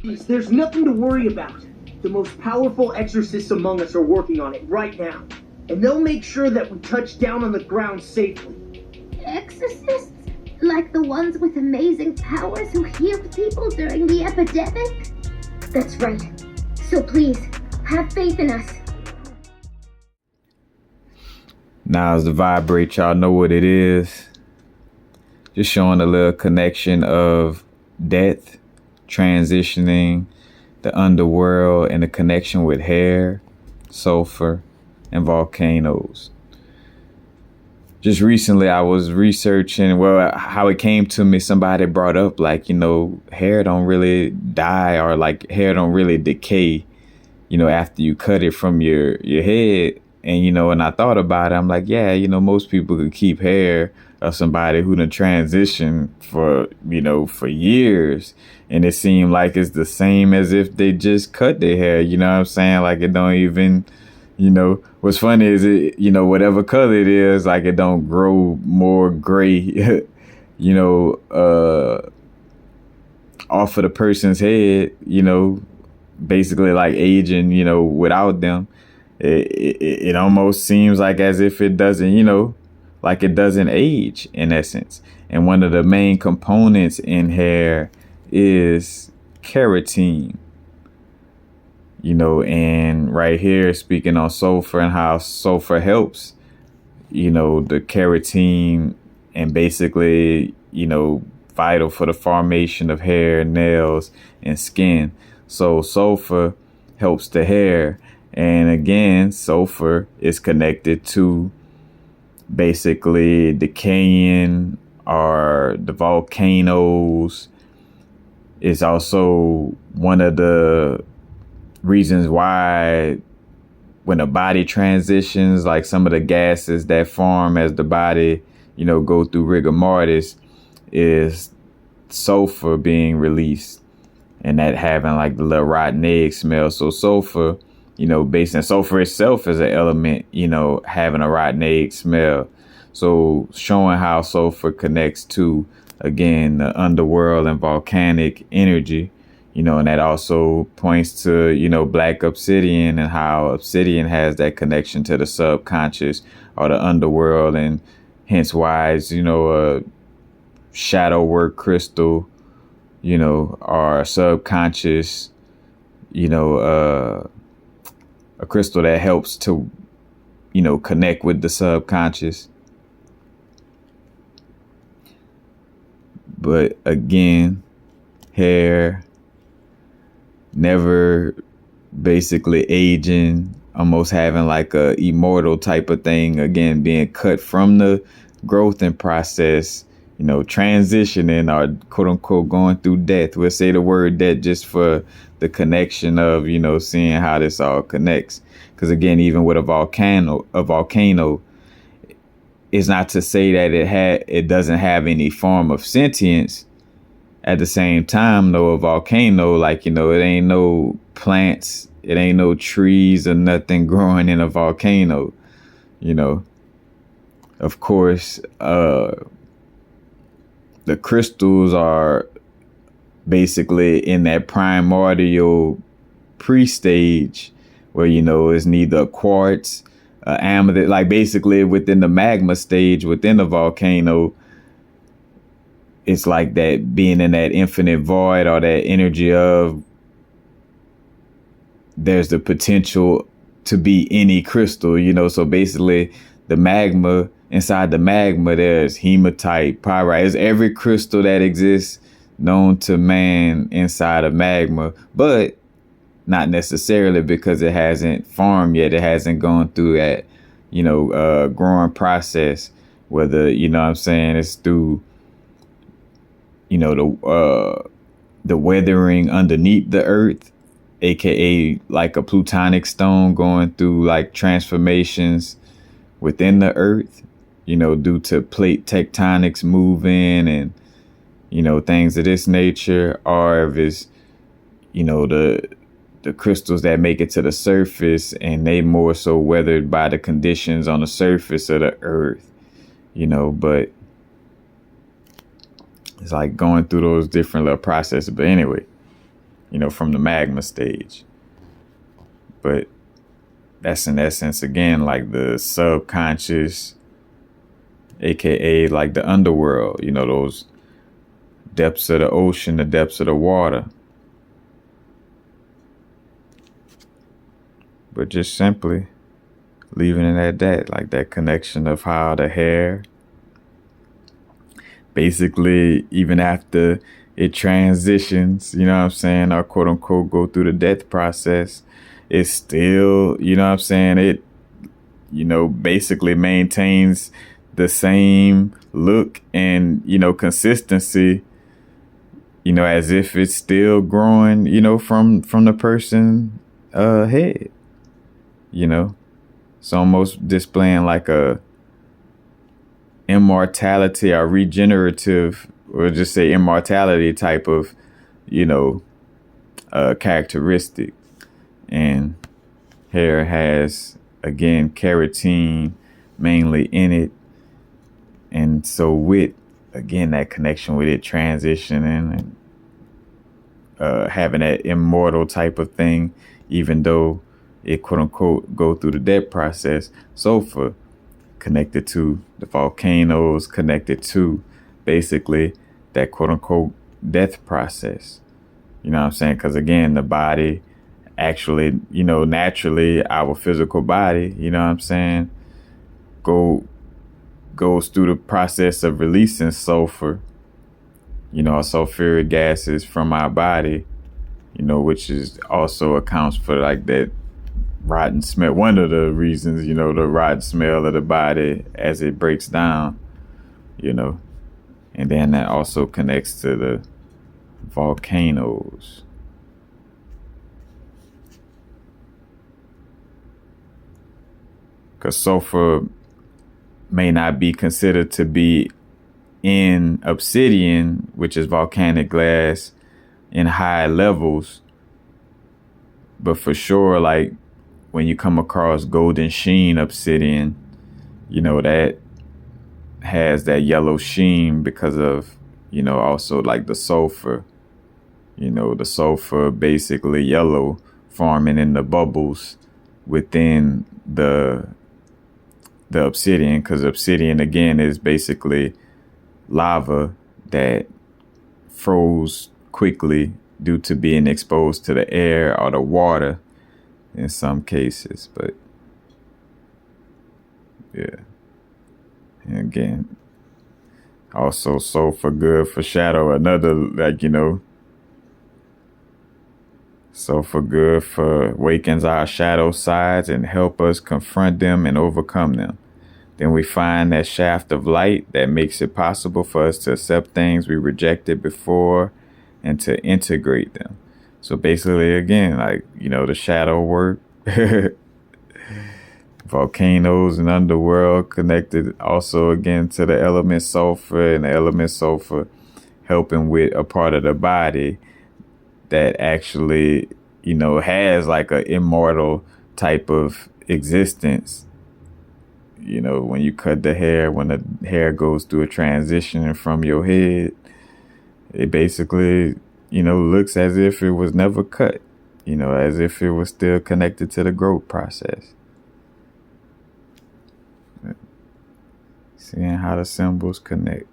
There's nothing to worry about. The most powerful exorcists among us are working on it right now. And they'll make sure that we touch down on the ground safely. Exorcists? Like the ones with amazing powers who healed people during the epidemic? That's right. So please, have faith in us. Now as the vibrate, y'all know what it is. Just showing a little connection of death, transitioning, the underworld, and the connection with hair, sulfur, and volcanoes. Just recently I was researching, how it came to me, somebody brought up hair don't really die, or hair don't really decay, after you cut it from your head. And, and I thought about it, I'm like, yeah, most people could keep hair of somebody who done transitioned for years. And it seemed like it's the same as if they just cut their hair, you know what I'm saying? Like it don't even, what's funny is it, whatever color it is, it don't grow more gray, off of the person's head, basically like aging, without them. It almost seems like as if it doesn't, like it doesn't age in essence. And one of the main components in hair is keratin. And right here, speaking on sulfur and how sulfur helps, the keratin, and basically, vital for the formation of hair, nails, and skin. So sulfur helps the hair. And again, sulfur is connected to basically decaying, or the volcanoes. Is also one of the reasons why when a body transitions, like some of the gases that form as the body, go through rigor mortis, is sulfur being released, and that having the little rotten egg smell. So sulfur, based on sulfur itself as an element, having a rotten egg smell. So showing how sulfur connects to, again, the underworld and volcanic energy, and that also points to, black obsidian, and how obsidian has that connection to the subconscious or the underworld, and hence why it's, a shadow work crystal, or subconscious, a crystal that helps to, connect with the subconscious. But again, hair never basically aging, almost having a immortal type of thing, again, being cut from the growth and process, transitioning, or quote unquote going through death. We'll say the word death just for the connection of, seeing how this all connects. Because again, even with a volcano is not to say that it doesn't have any form of sentience. At the same time, though, a volcano, it ain't no plants, it ain't no trees or nothing growing in a volcano. Of course, the crystals are basically in that primordial pre-stage where, it's neither quartz, amethyst, basically within the magma stage within the volcano. It's like that being in that infinite void, or that energy of there's the potential to be any crystal, so basically the magma, inside the magma, there's hematite, pyrite. It's every crystal that exists known to man inside of magma, but not necessarily because it hasn't formed yet. It hasn't gone through that, growing process, whether, it's through, the weathering underneath the earth, aka like a plutonic stone going through transformations within the earth, due to plate tectonics moving and, things of this nature, or if it's, the crystals that make it to the surface and they more so weathered by the conditions on the surface of the earth, but it's going through those different little processes. But anyway, from the magma stage. But that's in essence, again, like the subconscious, aka like the underworld, those depths of the ocean, the depths of the water. But just simply leaving it at that, like that connection of how the hair, basically, even after it transitions, or quote unquote go through the death process, it's still, it, basically maintains the same look and, consistency, as if it's still growing, from the person head, It's almost displaying like a immortality or regenerative, or just say immortality type of, characteristic. And hair has, again, keratin mainly in it. And so with, again, that connection with it transitioning and having that immortal type of thing, even though it quote unquote go through the death process, sulfur connected to the volcanoes, connected to basically that quote unquote death process. You know what I'm saying? Because again, the body actually, naturally, our physical body, goes through the process of releasing sulfur, sulfuric gases from our body, which is also accounts for like that rotten smell. One of the reasons, the rotten smell of the body as it breaks down, and then that also connects to the volcanoes. Because sulfur may not be considered to be in obsidian, which is volcanic glass, in high levels. But for sure, like when you come across golden sheen obsidian, that has that yellow sheen because of, also like the sulfur, the sulfur basically yellow forming in the bubbles within the obsidian, because obsidian again is basically lava that froze quickly due to being exposed to the air or the water in some cases. But yeah, and again, also sulfur good for shadow, another, like, sulfur good for wakens our shadow sides and help us confront them and overcome them. Then we find that shaft of light that makes it possible for us to accept things we rejected before and to integrate them. So basically, again, like, the shadow work, volcanoes and underworld connected also again to the element sulfur, and the element sulfur helping with a part of the body that actually, has like an immortal type of existence. When you cut the hair, when the hair goes through a transition from your head, it basically, looks as if it was never cut, as if it was still connected to the growth process. Seeing how the symbols connect.